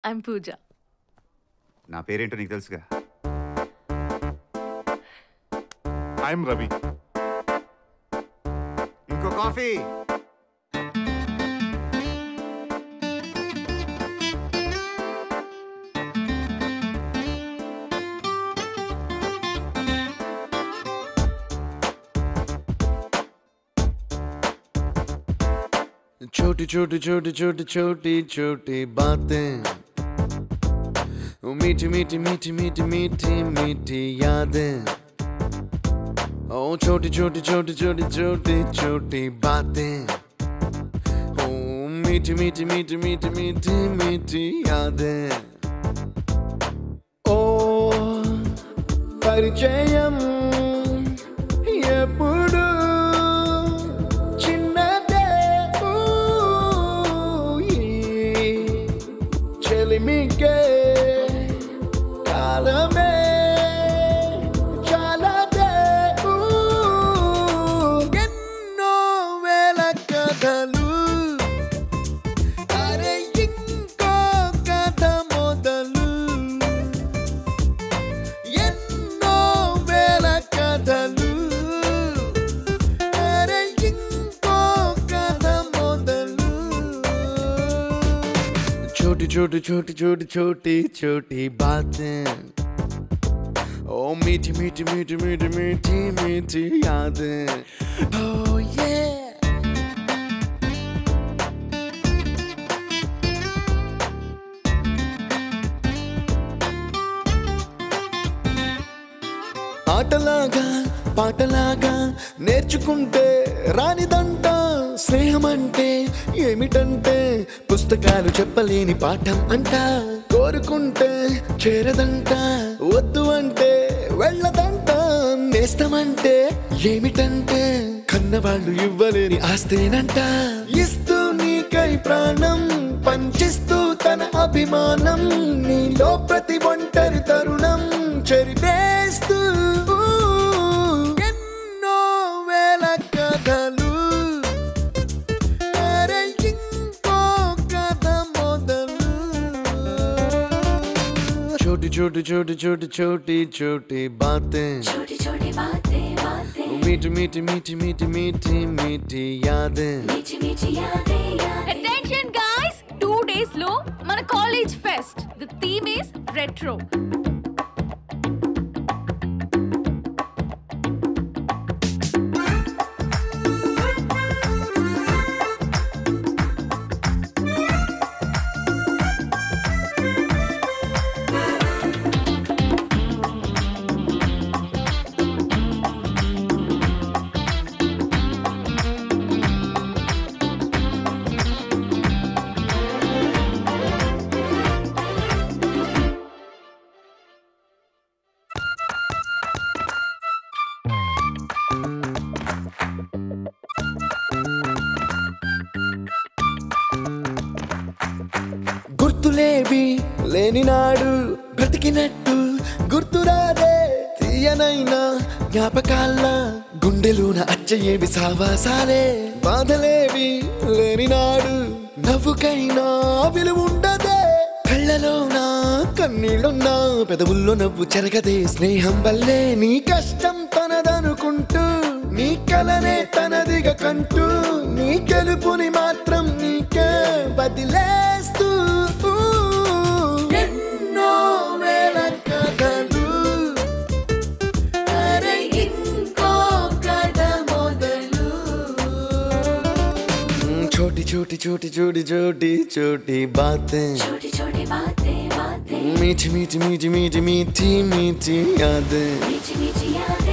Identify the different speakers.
Speaker 1: I'm పూజ.
Speaker 2: నా పేరేంటో నీకు తెలుసుగా.
Speaker 3: ఐఎమ్ రవి.
Speaker 2: ఇంకో కాఫీ.
Speaker 4: छोटी छोटी छोटी छोटी छोटी छोटी बातें, मीठी मीठी मीठी मीठी मीठी मीठी यादें. ओ छोटी छोटी छोटी छोटी छोटी छोटी बातें, ओ मीठी मीठी मीठी मीठी मीठी मीठी यादें. ओ परिचयम ఎప్పుడు చిన్నదే చెలిమికే కాలమే చాలాదే. ఎన్నో వేల కథలు, అరే ఇంకో కథ మొదలు. ఎన్నో వేల కథలు, అరే ఇంకో కథ మొదలు. छोटी छोटी छोटी छोटी छोटी छोटी बातें, ओ मीठी मीठी मीठी मीठी मीठी मीठी यादें. Oh yeah. ఆటలాగా పాటలాగా నేర్చుకుంటే రానిదంట స్నేహం అంటే ఏమిటంటే, పుస్తకాలు చెప్పలేని పాఠం అంట. కోరుకుంటే చేరదంట, వద్దు అంటే వెళ్ళదంట. నేస్తమంటే ఏమిటంటే, కన్నవాళ్ళు ఇవ్వలేని ఆస్తేనంట. ఇస్తూ నీకై ప్రాణం పంచిస్తూ తన అభిమానం, నీలో ప్రతి ఒంటరి తరుణం చెరిపేస్తూ. ఎన్నో వేల కథలు, అరే ఇంకో కథ మొదలు. छोटी छोटी छोटी छोटी छोटी छोटी बातें,
Speaker 5: छोटी छोटी बातें बातें,
Speaker 4: मीठी मीठी मीठी मीठी मीठी मीठी यादें.
Speaker 5: मीठी मीठी यादें यादें.
Speaker 1: అటెన్షన్ గైస్, 2 days లో మన college fest. The theme is retro.
Speaker 4: గుర్తులేవి లేని నాడు బ్రతికినట్టు గుర్తురాదే తీయనైనా జ్ఞాపకాల గుండెలోన అచ్చయేవి సావాసాలే. బాధలేవి లేని నాడు నవ్వుకైనా విలువుండదే. కళ్ళలోన కన్నీళ్ళున్నా పెదవుల్లో నవ్వు చెరగదే. స్నేహం వల్లే నీ కష్టం తనదనుకుంటూ, నీ కలనే తనదిగా కంటూ, నీ గెలుపుని మాత్రం నీకే వదిలేస్తూ. ఎన్నో వేల కథలు, అరే ఇంకో కథ మొదలు. छोटी छोटी छोटी छोटी छोटी छोटी बातें,
Speaker 5: छोटी छोटी बातें बातें,
Speaker 4: मीठी मीठी मीठी मीठी मीठी मीठी यादें.
Speaker 5: मीठी मीठी यादें